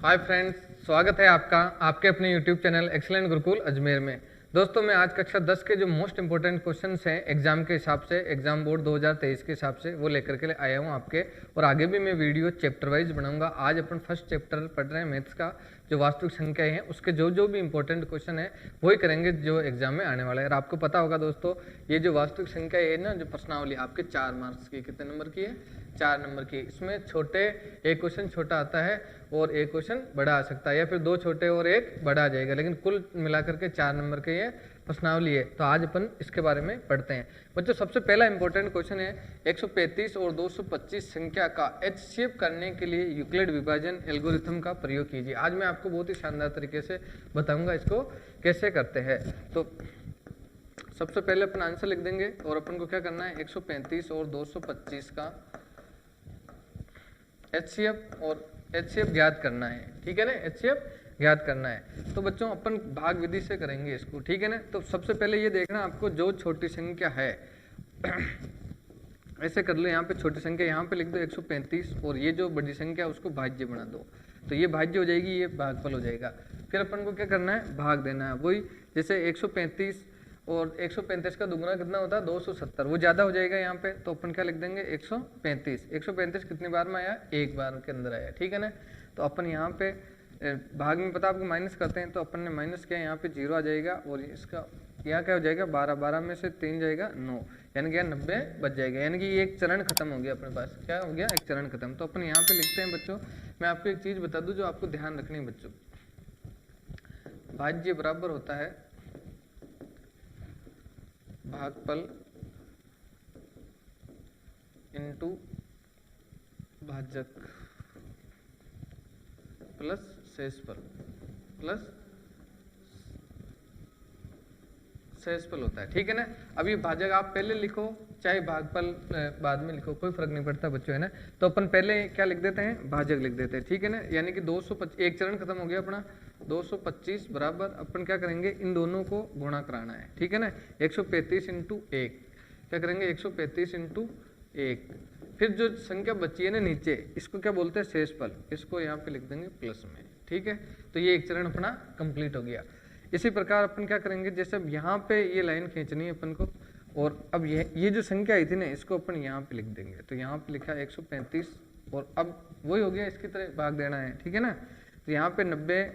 Hi friends, स्वागत है आपका आपके अपने YouTube channel excellent Gurukul Ajmer में। दोस्तों, मैं आज कक्षा 10 के जो मोस्ट इंपोर्टेंट क्वेश्चंस हैं एग्जाम के हिसाब से, एग्जाम बोर्ड 2023 के हिसाब से, वो लेकर के आया हूँ आपके। और आगे भी मैं वीडियो चैप्टर वाइज बनाऊंगा। आज अपन फर्स्ट चैप्टर पढ़ रहे हैं मैथ्स का, जो वास्तविक संख्याएं हैं उसके जो भी इंपॉर्टेंट क्वेश्चन है वही करेंगे जो एग्जाम में आने वाला है। और आपको पता होगा दोस्तों, ये जो वास्तविक संख्या है ना, जो प्रश्नावली आपके 4 मार्क्स की, कितने नंबर की है? 4 नंबर की। इसमें एक क्वेश्चन छोटा आता है और एक क्वेश्चन बड़ा आ सकता है, या फिर 2 छोटे और 1 बड़ा आ जाएगा, लेकिन कुल मिलाकर के 4 नंबर के ये प्रश्नावली है। तो आज अपन इसके बारे में पढ़ते हैं बच्चों। सबसे पहला इंपॉर्टेंट क्वेश्चन है 135 और 225 संख्या का HCF करने के लिए यूक्लिड विभाजन एल्गोरिथम का प्रयोग कीजिए। आज मैं आपको बहुत ही शानदार तरीके से बताऊंगा इसको कैसे करते हैं। तो सबसे पहले अपन आंसर लिख देंगे और अपन को क्या करना है, 135 और 225 का HCF ज्ञात करना है। ठीक है ना, HCF ज्ञात करना है। तो बच्चों अपन भाग विधि से करेंगे इसको, ठीक है ना। तो सबसे पहले ये देखना आपको, जो छोटी संख्या है ऐसे कर लो, यहाँ पे छोटी संख्या यहाँ पे लिख दो 135, और ये जो बड़ी संख्या उसको भाज्य बना दो। तो ये भाज्य हो जाएगी, ये भागफल हो जाएगा। फिर अपन को क्या करना है, भाग देना है। वही जैसे 135 और 135 का दुगुना कितना होता है, 270, वो ज़्यादा हो जाएगा यहाँ पे। तो अपन क्या लिख देंगे, 135 कितनी बार में आया, एक बार के अंदर आया। ठीक है ना। तो अपन यहाँ पे भाग में पता आपको माइनस करते हैं, तो अपन ने माइनस किया, यहाँ पे 0 आ जाएगा, और इसका यहाँ क्या हो जाएगा, 12 में से 3 जाएगा 9, यानी कि 90 बच जाएगा। यानी कि ये एक चरण खत्म हो गया अपने पास। क्या हो गया, एक चरण खत्म। तो अपन यहाँ पे लिखते हैं बच्चों, मैं आपको एक चीज़ बता दूँ जो आपको ध्यान रखनी है बच्चों। भाज्य बराबर होता है भागफल इनटू भाजक प्लस शेषफल होता है। ठीक है ना। अब ये भाजक आप पहले लिखो चाहे भागफल बाद में लिखो, कोई फर्क नहीं पड़ता बच्चों, है ना। तो अपन पहले क्या लिख देते हैं, भाजक लिख देते हैं। ठीक है ना। यानी कि 225, एक चरण खत्म हो गया अपना। 225 बराबर अपन क्या करेंगे, इन दोनों को गुणा कराना है। ठीक है ना। 135 इंटू 1 क्या करेंगे, 135 इंटू 1। फिर जो संख्या बची है ना नीचे, इसको क्या बोलते हैं, शेषफल। इसको यहाँ पे लिख देंगे प्लस में। ठीक है। तो ये एक चरण अपना कंप्लीट हो गया। इसी प्रकार अपन क्या करेंगे, जैसे अब यहाँ पे ये लाइन खींचनी है अपन को, और अब ये जो संख्या आई थी ना, इसको अपन यहाँ पे लिख देंगे। तो यहाँ पे लिखा 135, और अब वही हो गया, इसकी तरह भाग देना है। ठीक है ना। तो यहाँ पे 90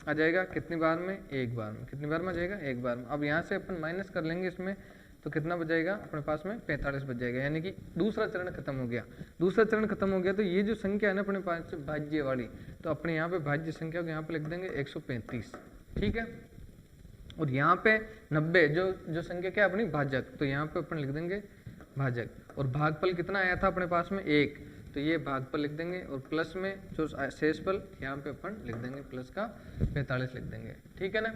आ जाएगा, कितनी बार में, एक बार में। कितनी बार में आ जाएगा, एक बार में। अब यहाँ से अपन माइनस कर लेंगे इसमें, तो कितना बच जाएगा अपने पास में, 45 बच जाएगा। यानी कि दूसरा चरण खत्म हो गया। दूसरा चरण खत्म हो गया, तो ये जो संख्या है ना अपने पास भाज्य वाली, तो अपने यहाँ पे भाज्य संख्या को यहाँ पे लिख देंगे 135। ठीक है। और यहाँ पे 90 जो संख्या क्या अपनी भाजक, तो यहाँ पे अपन लिख देंगे भाजक। और भागफल कितना आया था अपने पास में, 1, तो ये भागफल लिख देंगे। और प्लस में जो शेषफल, यहाँ पे अपन लिख देंगे प्लस का 45 लिख देंगे। ठीक है ना।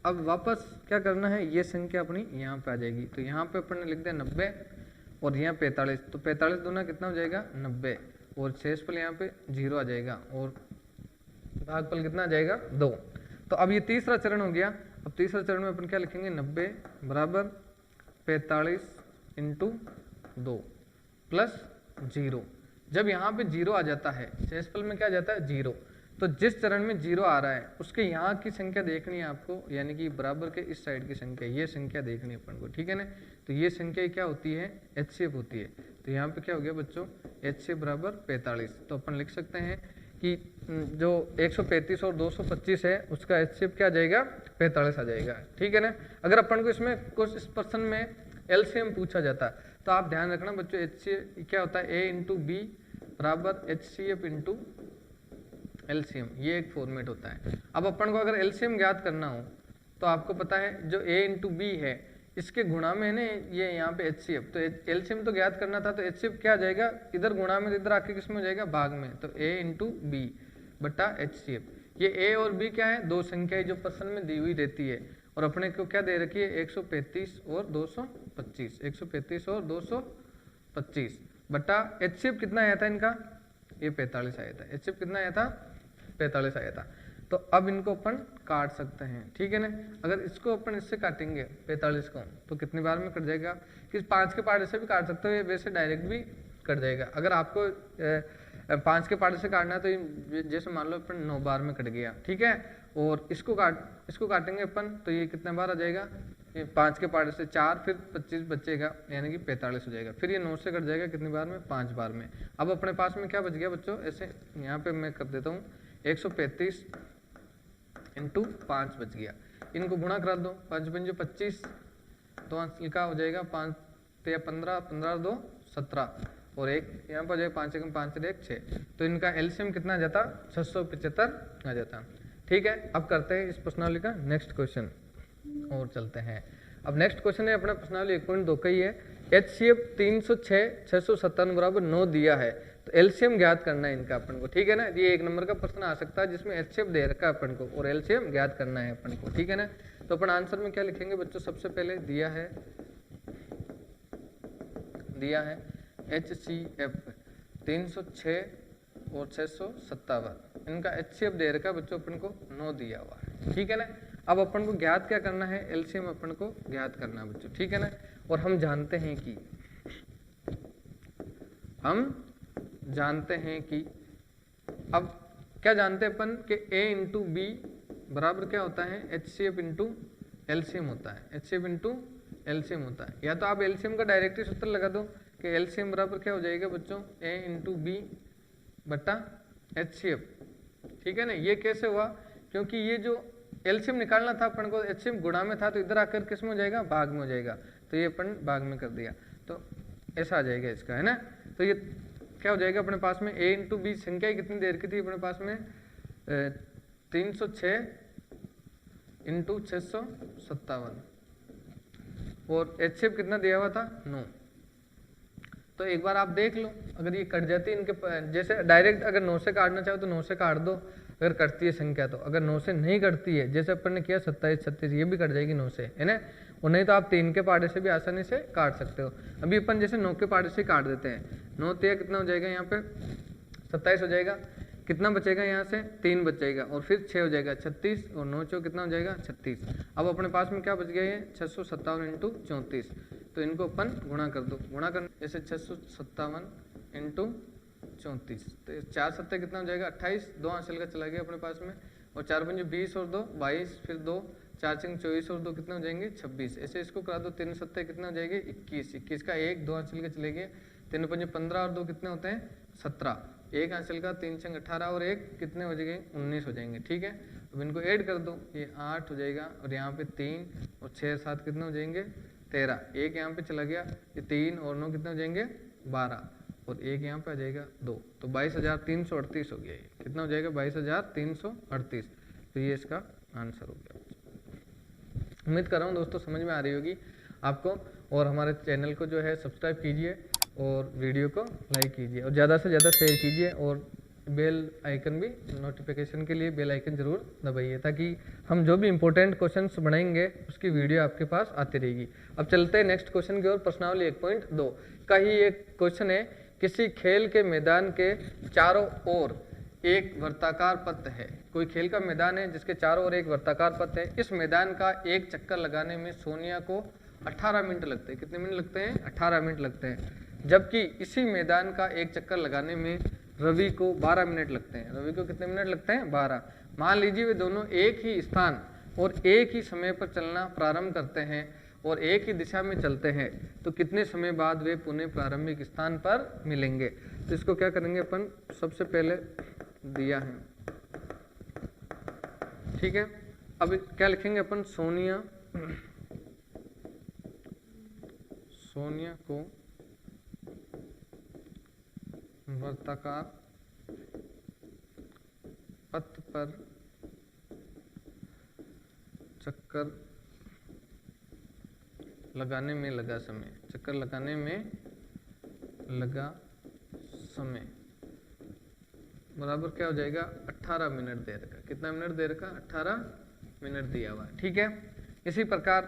अब वापस क्या करना है, ये संख्या अपनी यहाँ पे आ जाएगी। तो यहाँ पे अपन ने लिख दिया 90, और यहाँ 45, तो 45 दूना कितना हो जाएगा, 90, और शेषफल यहाँ पे 0 आ जाएगा, और भागफल कितना आ जाएगा, 2। तो अब ये तीसरा चरण हो गया। अब तीसरा चरण में अपन क्या लिखेंगे, 90 बराबर 45 इंटू 2 प्लस 0। जब यहाँ पे 0 आ जाता है, शेषफल में क्या आ जाता है, 0, तो जिस चरण में 0 आ रहा है उसके यहाँ की संख्या देखनी है आपको, यानी कि बराबर के इस साइड की संख्या, ये संख्या देखनी है अपन को। ठीक है ना। तो ये संख्या क्या होती है, HCF होती है। तो यहाँ पे क्या हो गया बच्चों, HCF बराबर 45। तो अपन लिख सकते हैं कि जो 135 और 225 है उसका HCF क्या आ जाएगा, 45 आ जाएगा। ठीक है ना। अगर अपन को इसमें कुछ इस प्रश्न में LCM पूछा जाता, तो आप ध्यान रखना बच्चों, HCF क्या होता है, A इंटू बी बराबर HCF इंटू LCM, ये एक फॉर्मेट होता है। अब अपन को अगर LCM ज्ञात करना हो, तो आपको पता है जो A इंटू बी है, इसके गुणा में है ना ये यहाँ पे HCF, तो LCM तो ज्ञात करना था, तो HCF क्या आ जाएगा, इधर गुणा में, इधर आके किस में हो जाएगा, भाग में। तो A इंटू बी बटा HCF। ये A और B क्या है, दो संख्याएं जो प्रश्न में दी हुई रहती है, और अपने को क्या दे रखी है, 135 और 225, 135 और 225 बटा HCF कितना आया था इनका, ये 45 आया था। HCF कितना आया था, 45 आया था। तो अब इनको अपन काट सकते हैं। ठीक है ना। अगर इसको अपन इससे काटेंगे 45 को, तो कितनी बार में कट जाएगा, कि 5 के पार्ट से भी काट सकते हो, वैसे डायरेक्ट भी कट जाएगा। अगर आपको 5 के पार्ट से काटना है तो ये जैसे मान लो अपन 9 बार में कट गया, ठीक है। और इसको काटेंगे अपन तो ये कितने बार आ जाएगा, ये 5 के पार्ट से 4, फिर 25 बचेगा यानी कि 45 हो जाएगा। फिर ये 9 से कट जाएगा कितनी बार में, 5 बार में। अब अपने पास में क्या बच गया बच्चों, ऐसे यहाँ पे मैं कर देता हूँ 135 इंटू 5 बच गया। इनको गुणा करा दो, 5 पंजे 25, 2 अंश लिखा हो जाएगा, 5 या 15, 15 2 17 और 1 यहाँ पर जाएगा 5 एकम 5 1 6। तो इनका एलसीएम कितना आ जाता, 675 आ जाता। ठीक है, अब करते हैं इस प्रश्नावली का नेक्स्ट क्वेश्चन और चलते हैं। अब नेक्स्ट क्वेश्चन है अपना प्रश्नावली 1.2 का ही है। HCF 306 657 बराबर 9 दिया है तो एलसीएम ज्ञात करना है इनका अपन को, ठीक है ना। ये 1 नंबर का प्रश्न आ सकता है जिसमें HCF दे रखा है अपन को और एलसीएम ज्ञात करना है अपन को, ठीक है ना। तो अपन आंसर में क्या लिखेंगे बच्चों, सबसे पहले दिया है HCF 306 और 657, इनका HCF दे रखा है बच्चों अपन को 9 दिया हुआ है, ठीक है ना। अब अपन को ज्ञात क्या करना है, एलसीएम अपन को ज्ञात करना है बच्चों, ठीक है ना। और हम जानते हैं कि अब क्या जानते हैं अपन कि A इंटू बी बराबर क्या होता है, HCF इंटू एलसीएम होता है, HCF इंटू एलसीएम होता है। या तो आप एलसीएम का डायरेक्टली सूत्र लगा दो कि एलसीएम बराबर क्या हो जाएगा बच्चों, A इंटू बी बटा HCF, ठीक है ना। ये कैसे हुआ, क्योंकि ये जो एलसीएम निकालना था अपन को, HCF गुणा में था तो इधर आकर किस में हो जाएगा, भाग में हो जाएगा, तो ये अपन भाग में कर दिया तो ऐसा आ जाएगा इसका, है ना। तो ये क्या हो जाएगा अपने पास में, A इंटू बी संख्या कितनी देर की थी अपने पास में, 306 इंटू 657 और HCF कितना दिया हुआ था, 9। तो एक बार आप देख लो, अगर ये कट जाती है इनके, जैसे डायरेक्ट अगर 9 से काटना चाहो तो 9 से काट दो अगर कटती है संख्या तो। अगर 9 से नहीं कटती है, जैसे अपन ने किया 27 36, ये भी कट जाएगी 9 से, है ना। और नहीं तो आप 3 के पार्ट से भी आसानी से काट सकते हो। अभी अपन जैसे 9 के पार्ट से काट देते हैं, 9 3 कितना हो जाएगा, यहाँ पे 27 हो जाएगा, कितना बचेगा यहाँ से 3 बचेगा और फिर 6 हो जाएगा 36 और 9 चौ कितना हो जाएगा 36। अब अपने पास में क्या बच गया, ये 657 इंटू 34, तो इनको अपन गुणा कर दो, गुणा कर जैसे 657 इंटू 34, तो 4 7 कितना हो जाएगा 28, 2 हासिल का चला गया अपने पास में, और 4 पंजे 20 और 2 22, फिर 2 4 चिंग 24 और 2 कितना हो जाएंगे 26। ऐसे इसको करा दो, 3 7 कितना हो जाएंगे 21, 21 का 1 2 हासिल का चले गए, 3 पंजे 15 और 2 कितने होते हैं 17, 1 हासिल का 3 छंग 18 और 1 कितने हो जाएंगे 19 हो जाएंगे, ठीक है। अब इनको ऐड कर दो, ये 8 हो जाएगा और यहाँ पे 3 और 6 7 कितने हो जाएंगे 13, 1 यहाँ पे चला गया, ये 3 और 9 कितने हो जाएंगे 12 और 1 यहाँ पे आ जाएगा 2, तो 22,338 हो गया। ये कितना हो जाएगा 22,338, तो ये इसका आंसर हो गया। उम्मीद कर रहा हूँ दोस्तों समझ में आ रही होगी आपको, और हमारे चैनल को जो है सब्सक्राइब कीजिए और वीडियो को लाइक कीजिए और ज़्यादा से ज़्यादा शेयर कीजिए, और बेल आइकन भी, नोटिफिकेशन के लिए बेल आइकन जरूर दबाइए ताकि हम जो भी इंपॉर्टेंट क्वेश्चंस बनाएंगे उसकी वीडियो आपके पास आती रहेगी। अब चलते हैं नेक्स्ट क्वेश्चन की ओर। प्रश्नावली 1.2 का ही एक क्वेश्चन है। किसी खेल के मैदान के चारों ओर एक वर्ताकार पथ है। कोई खेल का मैदान है जिसके चारों ओर एक वर्ताकार पथ है। इस मैदान का एक चक्कर लगाने में सोनिया को 18 मिनट लगते हैं। कितने मिनट लगते हैं 18 मिनट लगते हैं, जबकि इसी मैदान का एक चक्कर लगाने में रवि को 12 मिनट लगते हैं। रवि को कितने मिनट लगते हैं 12। मान लीजिए वे दोनों एक ही स्थान और एक ही समय पर चलना प्रारंभ करते हैं और एक ही दिशा में चलते हैं, तो कितने समय बाद वे पुनः प्रारंभिक स्थान पर मिलेंगे। तो इसको क्या करेंगे अपन, सबसे पहले दिया है, ठीक है। अब क्या लिखेंगे अपन, सोनिया को वर्ताकार पथ पर चक्कर लगाने में लगा समय, चक्कर लगाने में लगा समय बराबर क्या हो जाएगा 18 मिनट दे रखा। कितना मिनट दे रखा 18 मिनट दिया हुआ है, ठीक है। इसी प्रकार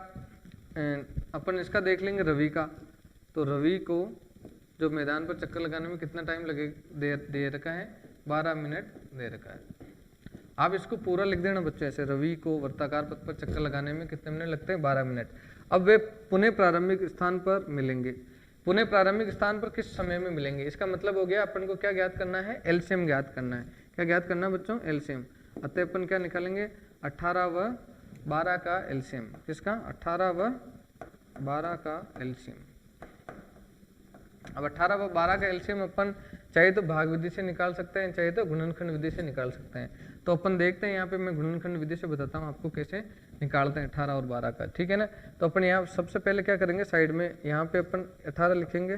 अपन इसका देख लेंगे रवि का। तो रवि को जो मैदान पर चक्कर लगाने में कितना टाइम लगे दे रखा है 12 मिनट दे रखा है। आप इसको पूरा लिख देना बच्चों ऐसे, रवि को वर्ताकार पथ पर चक्कर लगाने में कितने मिनट लगते हैं 12 मिनट। अब वे पुनः प्रारंभिक स्थान पर मिलेंगे। पुनः प्रारंभिक स्थान पर किस समय में मिलेंगे। इसका मतलब हो गया अपन को क्या ज्ञात करना है, एलसीएम ज्ञात करना है। क्या ज्ञात करना है बच्चों, एलसीएम। अतः अपन क्या निकालेंगे, 18 व 12 का एलसीएम। किसका, 18 व 12 का एलसीएम। अब 18 व 12 का एलसीएम अपन चाहे तो भाग विधि से निकाल सकते हैं, चाहे तो गुणनखंड विधि से निकाल सकते हैं। तो अपन देखते हैं, यहाँ पे मैं गुणनखंड विधि से बताता हूँ आपको कैसे निकालते हैं 18 और 12 का, ठीक है ना। तो अपन यहाँ सबसे पहले क्या करेंगे, साइड में यहाँ पे अपन 18 लिखेंगे,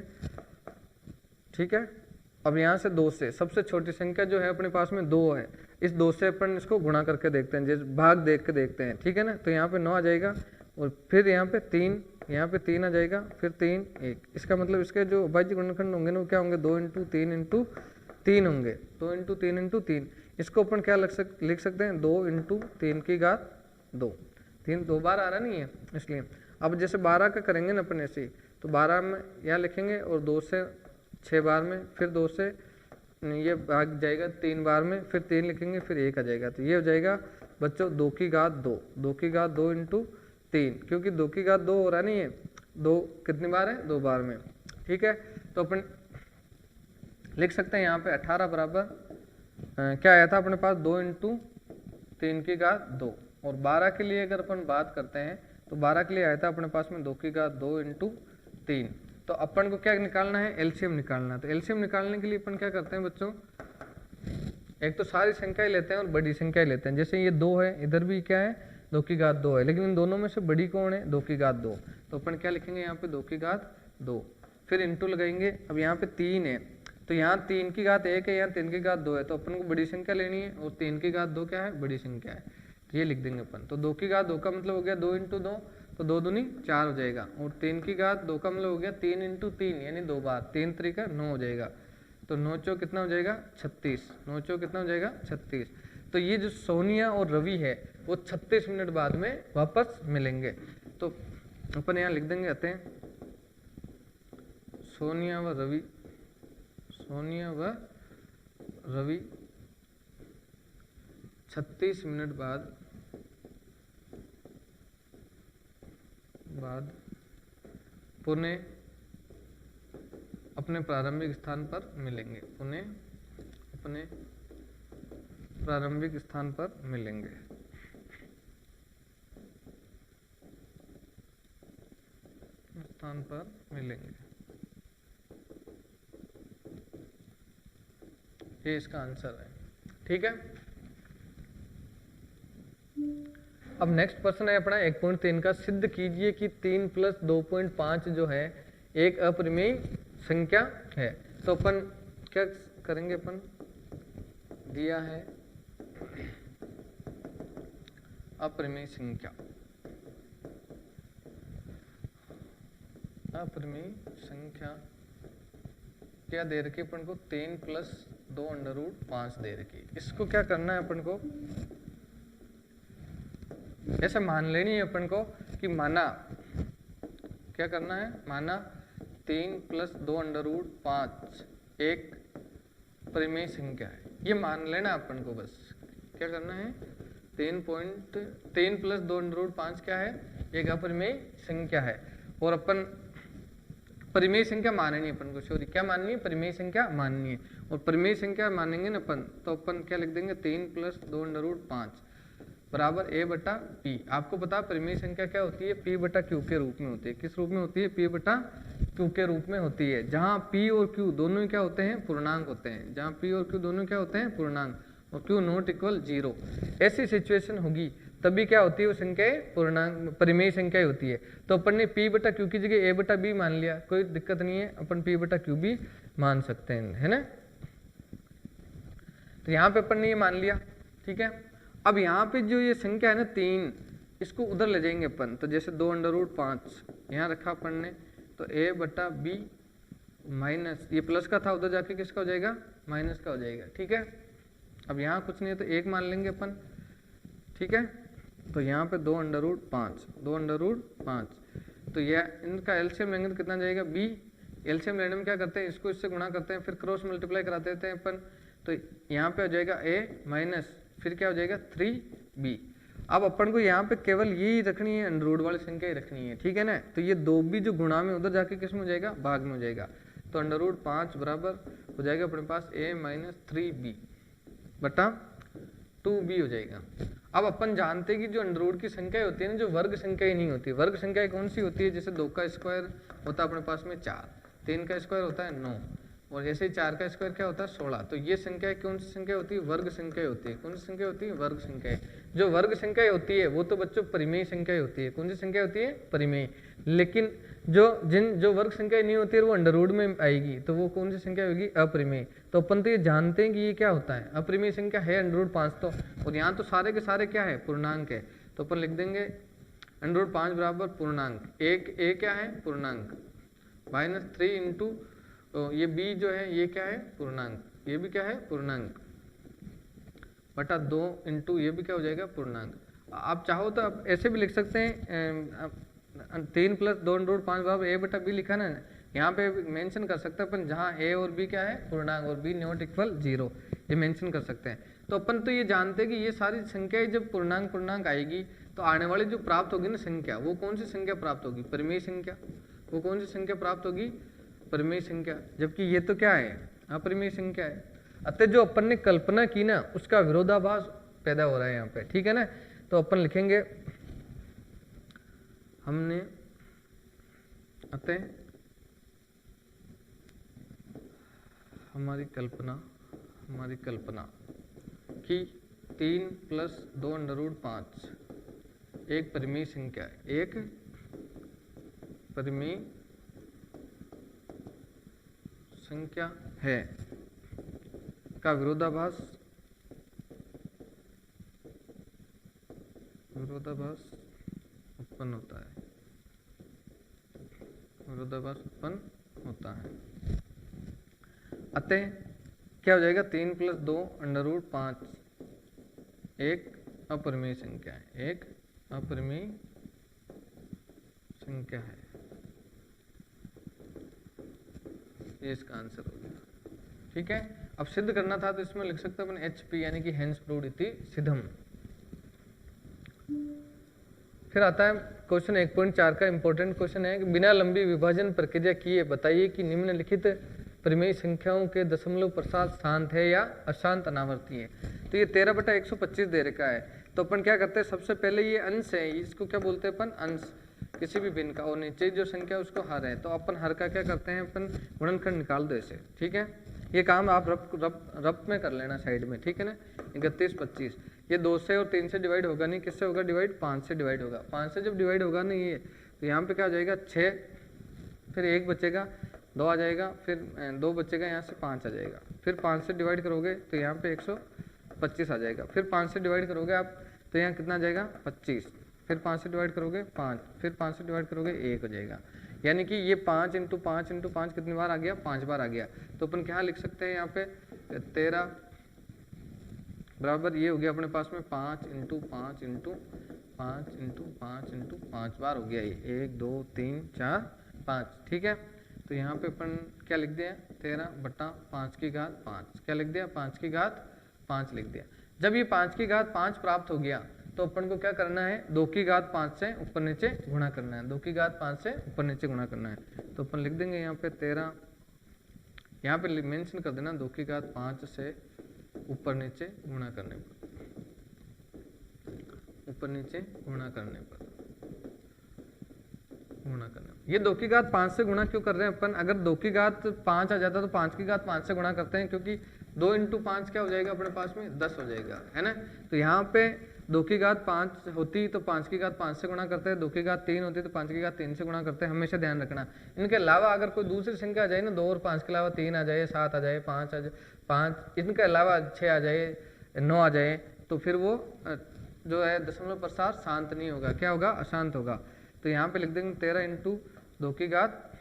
ठीक है। अब यहाँ से 2 से सबसे छोटी संख्या जो है अपने पास में 2 है, इस 2 से अपन इसको गुणा करके देखते हैं, जैसे भाग देख के देखते हैं, ठीक है ना। तो यहाँ पे 9 आ जाएगा और फिर यहाँ पे 3, यहाँ पे 3 आ जाएगा, फिर 3 1। इसका मतलब इसके जो अभाज्य गुणनखंड होंगे ना वो क्या होंगे, 2 × 3 × 3 होंगे, 2 × 3 × 3। इसको अपन क्या लिख सकते हैं, 2 × 3 की घात 2। 3 2 बार आ रहा नहीं है इसलिए। अब जैसे 12 का करेंगे ना अपन ऐसे, तो 12 में यहाँ लिखेंगे और 2 से 6 बार में, फिर 2 से ये भाग जाएगा 3 बार में, फिर 3 लिखेंगे, फिर 1 आ जाएगा। तो ये हो जाएगा बच्चों 2 की घात 2, 2 की घात 2 × 3, क्योंकि 2 की घात 2 हो रहा नहीं है, 2 कितनी बार है, 2 बार में, ठीक है। तो अपन लिख सकते हैं यहाँ पे 18 बराबर क्या आया था अपने पास, 2 × 3 की घात 2। और 12 के लिए अगर अपन बात करते हैं तो 12 के लिए आया था अपने पास में 2 की घात 2 × 3। तो अपन को क्या निकालना है, एलसीएम निकालना है। तो एलसीएम निकालने के लिए अपन क्या करते हैं बच्चों, एक तो सारी संख्याएं लेते हैं और बड़ी संख्याएं लेते हैं। जैसे ये 2 है, इधर भी क्या है, 2 की घात 2 है, लेकिन इन दोनों में से बड़ी कौन है, 2 की घात 2। तो अपन क्या लिखेंगे यहाँ पे 2 की घात 2, फिर इंटू लगाएंगे। अब यहाँ पे 3 है, तो यहाँ 3 की घात 1 है, यहाँ 3 की घात 2 है, तो अपन को बड़ी संख्या लेनी है और 3 की घात 2 क्या है, बड़ी संख्या है, तो ये लिख देंगे अपन। तो 2 की घात 2 का मतलब हो गया 2 × 2, तो 2 दूनी 4 हो जाएगा। और 3 की घात 2 का मतलब हो गया 3 × 3 यानी 2 बार, 3 3 9 हो जाएगा। तो 9 चौक कितना हो जाएगा, 36। 9 चौक कितना हो जाएगा, 36। तो ये जो सोनिया और रवि है वो 36 मिनट बाद में वापस मिलेंगे। तो अपन यहाँ लिख देंगे, आते हैं सोनिया व रवि, सोनिया व रवि 36 मिनट बाद पुणे अपने प्रारंभिक स्थान पर मिलेंगे, पुणे अपने प्रारंभिक स्थान पर मिलेंगे। स्थान पर मिलेंगे, ये इसका आंसर है, ठीक है। अब नेक्स्ट प्रश्न है अपना 1.3 का, सिद्ध कीजिए कि 3 + 2.5 जो है एक अपरिमेय संख्या है। तो अपन क्या करेंगे, अपन दिया है अपरिमेय संख्या, अपरिमेय संख्या क्या दे रखी अपन को, 3 + 2√5 दे रखी। इसको क्या करना है अपन को, ऐसे मान लेनी है अपन को कि माना, क्या करना है, माना 3 + 2√5 एक परिमेय संख्या है, ये मान लेना अपन को। बस क्या करना है, 3 + 2√5 क्या है, एक अपरिमेय संख्या है। और अपन परिमेय संख्या माननी है अपन को, सॉरी क्या माननी है, परिमेय संख्या माननी है। और परिमेय संख्या मानेंगे ना अपन, तो अपन क्या लिख देंगे, 3 + 2√5 बराबर a/p। आपको पता परिमेय संख्या क्या होती है, p/q के रूप में होती है। किस रूप में होती है, p/q के रूप में होती है, जहां p और q दोनों क्या होते हैं, पूर्णांक होते हैं। जहां p और q दोनों क्या होते हैं, पूर्णांक, और q ≠ 0। ऐसी सिचुएशन होगी तभी क्या होती है, वो संख्या पूर्णांक परिमेय संख्या होती है। तो अपन ने p/q की जगह a/b मान लिया, कोई दिक्कत नहीं है, अपन p/q भी मान सकते हैं, है ना। तो यहाँ पे अपन ने ये मान लिया, ठीक है। अब यहाँ पे जो ये संख्या है ना 3, इसको उधर ले जाएंगे अपन। तो जैसे 2√5 यहाँ रखा अपन ने, तो a/b माइनस, ये प्लस का था, उधर जाके किसका हो जाएगा, माइनस का हो जाएगा, ठीक है। अब यहाँ कुछ नहीं है तो 1 मान लेंगे अपन, ठीक है। तो यहाँ पे 2√5, तो यह इनका एलसीएम लेंगे तो कितना जाएगा, b। एलसीएम लेने में क्या करते हैं, इसको इससे गुणा करते हैं, फिर क्रॉस मल्टीप्लाई करा देते हैं अपन। तो यहाँ पे हो जाएगा a माइनस, फिर क्या हो जाएगा 3b। अब अपन को यहाँ पे केवल यही रखनी है, अंडर रूट वाली संख्या ही रखनी है, ठीक है ना। तो ये 2 भी जो गुणा में उधर जाके किस में हो जाएगा, भाग में हो जाएगा। तो अंडर रूट 5 बराबर हो जाएगा अपने पास a माइनस 3b बटा 2b हो जाएगा। अब अपन जानते हैं कि जो अंडर रूट की संख्या होती है ना, जो वर्ग संख्या ही नहीं होती, वर्ग संख्या कौन सी होती है, जैसे 2 का स्क्वायर होता है अपने पास में 4, 3 का स्क्वायर होता है 9, और ऐसे ही 4 का स्क्वायर क्या होता है 16। तो ये संख्या कौन सी संख्या होती है, वर्ग संख्या होती है। कौन सी संख्या होती है, वर्ग संख्या। जो वर्ग संख्या होती है वो तो बच्चों परिमेय संख्या होती है। कौन सी संख्या होती है, परिमेय। लेकिन जो वर्ग संख्या नहीं होती है वो अंडर रूट में आएगी, तो वो कौन सी संख्या होगी, अपरिमेय। तो अपन तो ये जानते हैं कि ये क्या होता है, अपरिमेय संख्या है अंडर रूट 5 तो, और यहाँ तो सारे के सारे क्या है, पूर्णांक है। तो अपन लिख देंगे अंडर रूट 5 बराबर पूर्णांक, एक ए क्या है, पूर्णांक, माइनस 3 इंटू ये b जो है ये क्या है, पूर्णांक, ये भी क्या है, पूर्णांक, बटा 2 इंटू ये भी क्या हो जाएगा, पूर्णांक। आप चाहो तो आप ऐसे भी लिख सकते हैं, 3 प्लस 2 अंडर रूट 5 बराबर a बटा b लिखा ना, यहाँ पे मेंशन कर सकते हैं अपन, जहाँ a और b क्या है, पूर्णांक, और b नॉट इक्वल 0, ये मेंशन कर सकते हैं। तो अपन तो ये जानते हैं कि ये सारी संख्याएं जब पूर्णांक पूर्णांक आएगी तो आने वाली जो प्राप्त होगी ना संख्या, वो कौन सी संख्या प्राप्त होगी, परिमेय संख्या। वो कौन सी संख्या प्राप्त होगी, परिमेय संख्या, जबकि ये तो क्या है, अपरिमेय संख्या है। अतः जो अपन ने कल्पना की ना उसका विरोधाभास पैदा हो रहा है यहाँ पे, ठीक है ना। तो अपन लिखेंगे हमने अतः हमारी कल्पना कि 3 प्लस 2 अंडर रूट 5 एक परिमेय संख्या है, एक परिमेय संख्या है का विरोधाभास उत्पन्न होता है, विरोधाभास उत्पन्न होता है। अतः क्या हो जाएगा, 3 प्लस 2 अंडर रूट 5 एक अपरिमेय संख्या है, एक अपरिमेय संख्या है। ये इसका आंसर हो गया, ठीक है। अब सिद्ध करना था तो इसमें लिख सकते अपन HP यानी कि हेंस प्रूव्ड इति सिद्धम। फिर आता है क्वेश्चन 1.4 का इंपॉर्टेंट क्वेश्चन है कि बिना लंबी विभाजन प्रक्रिया किए बताइए कि निम्नलिखित परिमेय संख्याओं के दशमलव प्रसाद शांत है या अशांत अनावर्ती है। तो ये 13/125 दे रखा है। तो अपन क्या करते हैं, सबसे पहले ये अंश है, इसको क्या बोलते हैं अपन, अंश किसी भी भिन्न का, और नीचे जो संख्या उसको हर है। तो अपन हर का क्या करते हैं, अपन गुणनखंड निकाल दो ऐसे, ठीक है। ये काम आप रब में कर लेना साइड में, ठीक है ना। 31 25 ये 2 से और 3 से डिवाइड होगा नहीं, किससे होगा डिवाइड, 5 से डिवाइड होगा। 5 से जब डिवाइड होगा ना ये, तो यहाँ पे क्या हो जाएगा 6, फिर 1 बचेगा, 2 आ जाएगा, फिर 2 बचेगा, यहाँ से 5 आ जाएगा, फिर 5 से डिवाइड करोगे तो यहाँ पे 125 आ जाएगा, फिर 5 से डिवाइड करोगे आप तो यहाँ कितना आ जाएगा 25, फिर 5 से डिवाइड करोगे 5, फिर 5 से डिवाइड करोगे 1 हो जाएगा। यानी कि ये 5 × 5 × 5 कितनी बार आ गया, 5 बार आ गया। तो अपन क्या लिख सकते हैं यहाँ पे 13 बराबर ये हो गया अपने पास में 5 × 5 × 5 × 5 × 5 बार हो गया ये, 1 2 3 4 5, ठीक है। तो यहाँ पे अपन क्या लिख दिया 13/5 की घात 5, क्या लिख दिया 5 की घात 5 लिख दिया। जब ये 5 की घात 5 प्राप्त हो गया तो अपन को क्या करना है, 2 की घात 5 से ऊपर नीचे गुणा करना है, 2 की घात 5 से ऊपर नीचे गुणा करना है। तो अपन लिख देंगे यहाँ पे 13, यहाँ पे मेंशन कर देना 2 की घात 5 से ऊपर नीचे गुणा करने पर, ऊपर नीचे गुणा करने पर, गुणा करने। ये 2 की घात 5 से गुणा क्यों कर रहे हैं अपन, अगर 2 की घात 5 आ जाता तो 5 की घात 5 से गुणा करते हैं, क्योंकि 2 × 5 क्या हो जाएगा अपने पास में 10 हो जाएगा, है ना। तो यहाँ पे 2 की घात 5 होती तो 5 की घात 5 से गुणा करते हैं, 2 की घात 3 होती तो 5 की घात 3 से गुणा करते हैं, हमेशा ध्यान रखना। इनके अलावा अगर कोई दूसरी संख्या आ जाए ना, 2 और 5 के अलावा 3 आ जाए, 7 आ जाए, 5 आ जाए, 5 इनके अलावा 6 आ जाए, 9 आ जाए, तो फिर वो जो है दशमलव प्रसार शांत नहीं होगा, क्या होगा, अशांत होगा। तो यहाँ पे लिख देंगे 13 × 2 की घात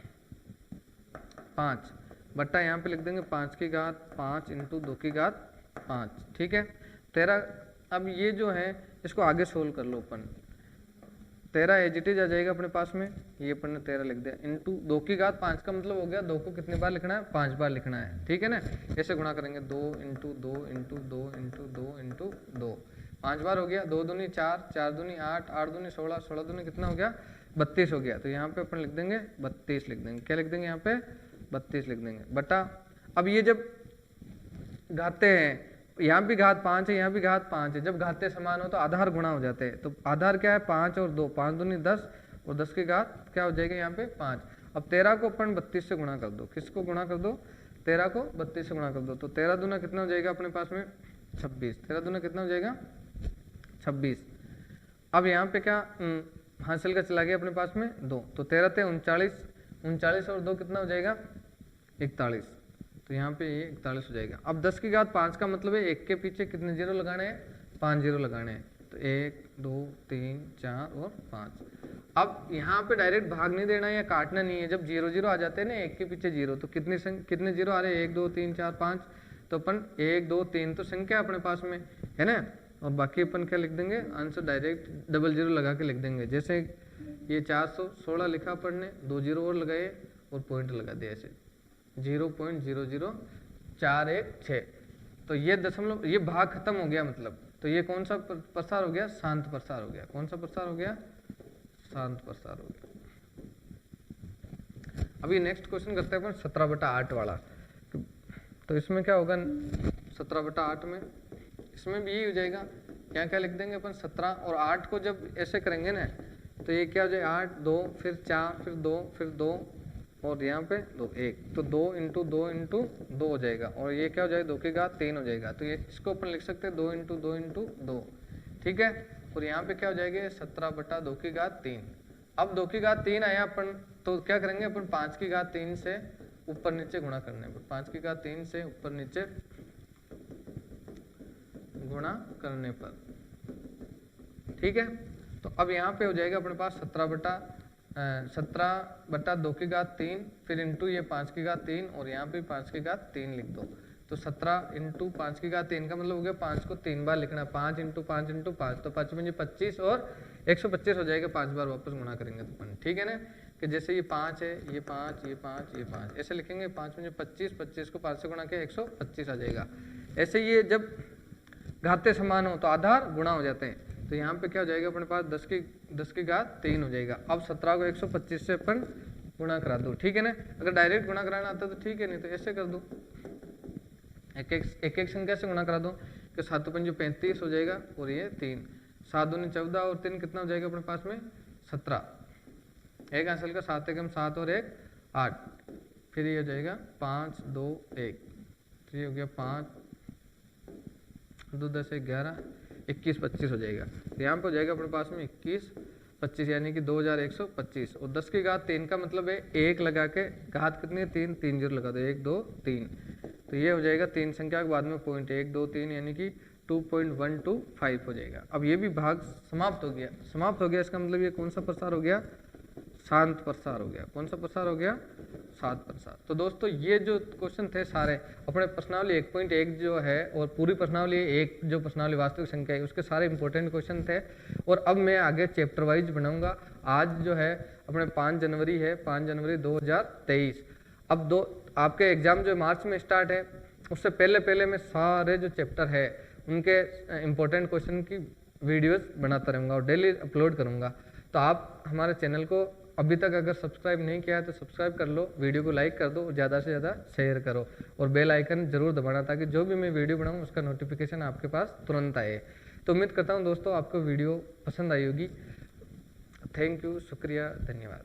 5 बट्टा यहाँ पे लिख देंगे 5 की घात 5 × 2 की घात 5, ठीक है। 13, अब ये जो है इसको आगे सोल्व कर लो अपन, 13 एज इट इज आ जाएगा अपने पास में, ये अपन ने 13 लिख दिया, इंटू 2 की घात 5 का मतलब हो गया 2 को कितनी बार लिखना है, 5 बार लिखना है, ठीक है ना। ऐसे गुणा करेंगे 2 × 2 × 2 × 2 × 2 × 2, 5 बार हो गया, 2 दूनी 4, 4 दूनी 8, 8 दूनी 16, 16 दूनी कितना हो गया 32 हो गया। तो यहाँ पे अपन लिख देंगे 32 लिख देंगे, क्या लिख देंगे यहाँ पे 32 लिख देंगे बटा। अब ये जब घाते हैं, यहाँ भी घात 5 है, यहाँ भी घात 5 है, जब घाते समान हो तो आधार गुणा हो जाते हैं। तो आधार क्या है 5 और 2, 5 दूनी 10 और 10 की घात क्या हो जाएगी यहाँ पे 5। अब 13 को अपन 32 से गुणा कर दो, किसको गुणा कर दो 13 को 32 से गुणा कर दो। तो 13 दूना कितना हो जाएगा अपने पास में 26, 13 दूना कितना हो जाएगा 26। अब यहाँ पे क्या हासिल का चला गया अपने पास में 2, तो 13 थे 39, 39 और 2 कितना हो जाएगा 41। तो यहाँ पे ये 41 हो जाएगा। अब 10 की घात 5 का मतलब है 1 के पीछे कितने जीरो लगाने हैं 5 जीरो लगाने हैं। तो 1 2 3 4 और 5। अब यहाँ पे डायरेक्ट भाग नहीं देना या काटना नहीं है। जब 0 0 आ जाते हैं ना 1 के पीछे 0, तो कितने जीरो आ रहे हैं 1 2 3 4 5। तो अपन 1 2 3 तो संख्या अपने पास में है ना, और बाकी अपन क्या लिख देंगे आंसर डायरेक्ट डबल जीरो लगा के लिख देंगे। जैसे ये 416 लिखा अपन ने, 2 जीरो और लगाए और पॉइंट लगा दिया ऐसे 0.00416। तो ये दशमलव, ये भाग खत्म हो गया मतलब। तो ये कौन सा प्रसार हो गया शांत प्रसार हो गया। कौन सा प्रसार हो गया शांत प्रसार हो गया। अभी नेक्स्ट क्वेश्चन करते हैं अपन 17/8 वाला। तो इसमें क्या होगा 17/8 में, इसमें भी यही हो जाएगा। यहाँ क्या लिख देंगे अपन 17 और 8 को जब ऐसे करेंगे ना तो ये क्या हो जाएगा 8 2 फिर 4 फिर 2 फिर 2 और यहाँ पे 2 1, तो 2 इंटू 2 इंटू 2 हो जाएगा। और ये क्या हो जाएगा 2 की घात 3 हो जाएगा। तो ये इसको अपन लिख सकते हैं 2 इंटू 2 इंटू 2, ठीक है। और यहाँ पे क्या हो जाएगा 17/2 की घात 3। अब 2 की घात 3 आया अपन, तो क्या करेंगे अपन 5 की घात 3 से ऊपर नीचे गुणा करने पर, 5 की घात 3 से ऊपर नीचे गुणा करने पर, ठीक है। तो अब यहाँ पे हो जाएगा अपने पास 17/2 की घात 3 फिर इंटू ये 5 की घात 3 और यहाँ पे 5 की घात 3 लिख दो। तो 17 इंटू 5 की घात 3 का मतलब हो गया 5 को 3 बार लिखना, 5 इंटू 5 इंटू 5, तो 5 में 25 और 125 हो जाएगा। 5 बार वापस गुणा करेंगे तो अपन, ठीक है ना। कि जैसे ये 5 है, ये 5 ये 5 ये 5 ऐसे लिखेंगे। 5 में 25, 25 को 5 से गुणा किया 125 आ जाएगा। ऐसे ये जब घाते समान हो तो आधार गुणा हो जाते हैं। तो यहाँ पे क्या हो जाएगा अपने पास 10 की घात 3 हो जाएगा। अब 17 को 125 से अपन गुणा करा दो, ठीक है ना। अगर डायरेक्ट गुणा कराना आता है तो ठीक है, नहीं तो ऐसे कर दो, एक एक संख्या से गुणा करा दो। कि 7 5 35 हो जाएगा और ये 3, 7 दूनी 14 और 3 कितना हो जाएगा अपने पास में 17। एक हासिल का 7 एकम 7 और 1 8, फिर ये हो जाएगा 5 2 1, फिर ये हो गया 5 2 10 1 11 21 25 हो जाएगा। तो यहाँ पे हो जाएगा अपने पास में 21 25 यानी कि 2125। और 10 की घात 3 का मतलब है 1 लगा के घात कितनी है 3, 3 जीरो लगा दो 1 2 3। तो ये हो जाएगा 3 संख्या के बाद में पॉइंट 1 2 3 यानी कि 2.125 हो जाएगा। अब ये भी भाग समाप्त हो गया। समाप्त हो गया इसका मतलब ये कौन सा प्रसार हो गया शांत प्रसार हो गया। कौन सा प्रसार हो गया शांत प्रसार। तो दोस्तों ये जो क्वेश्चन थे सारे अपने प्रश्नावली 1.1 जो है और पूरी प्रश्नावली एक जो प्रश्नावली वास्तविक संख्या है उसके सारे इंपॉर्टेंट क्वेश्चन थे। और अब मैं आगे चैप्टर वाइज बनाऊंगा। आज जो है अपने 5 जनवरी है, 5 जनवरी 2023। अब आपके एग्जाम जो मार्च में स्टार्ट है उससे पहले मैं सारे जो चैप्टर है उनके इम्पोर्टेंट क्वेश्चन की वीडियोस बनाता रहूँगा और डेली अपलोड करूँगा। तो आप हमारे चैनल को अभी तक अगर सब्सक्राइब नहीं किया है तो सब्सक्राइब कर लो, वीडियो को लाइक कर दो और ज़्यादा से ज़्यादा शेयर करो और बेल आइकन जरूर दबाना ताकि जो भी मैं वीडियो बनाऊँ उसका नोटिफिकेशन आपके पास तुरंत आए। तो उम्मीद करता हूँ दोस्तों आपको वीडियो पसंद आई होगी। थैंक यू, शुक्रिया, धन्यवाद।